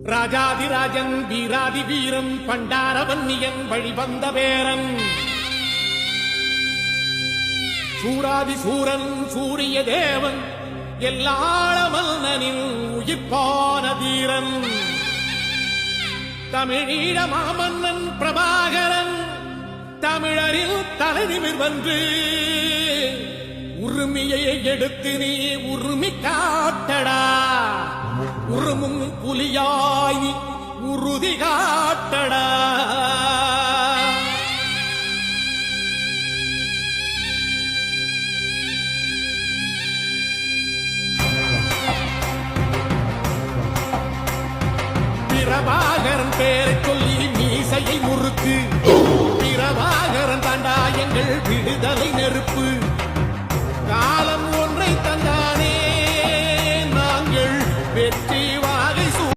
ராஜாதிராஜன் வீராதி வீரன் பண்டாரவன்னியன் வழிவந்த பேரன் சூராதி சூரன் சூரிய தேவன் எல்லாள மன்னனின் உயிர்ப்பான தீரன் தமிழீழ மாமன்னன் பிரபாகரன் தமிழரில் தலைநிமிர் வந்து உரிமையை எடுத்து நீ உரிமை காட்டடா உருமும் புலியாய் உறுதி காட்டடா. பிரபாகரன் பேரை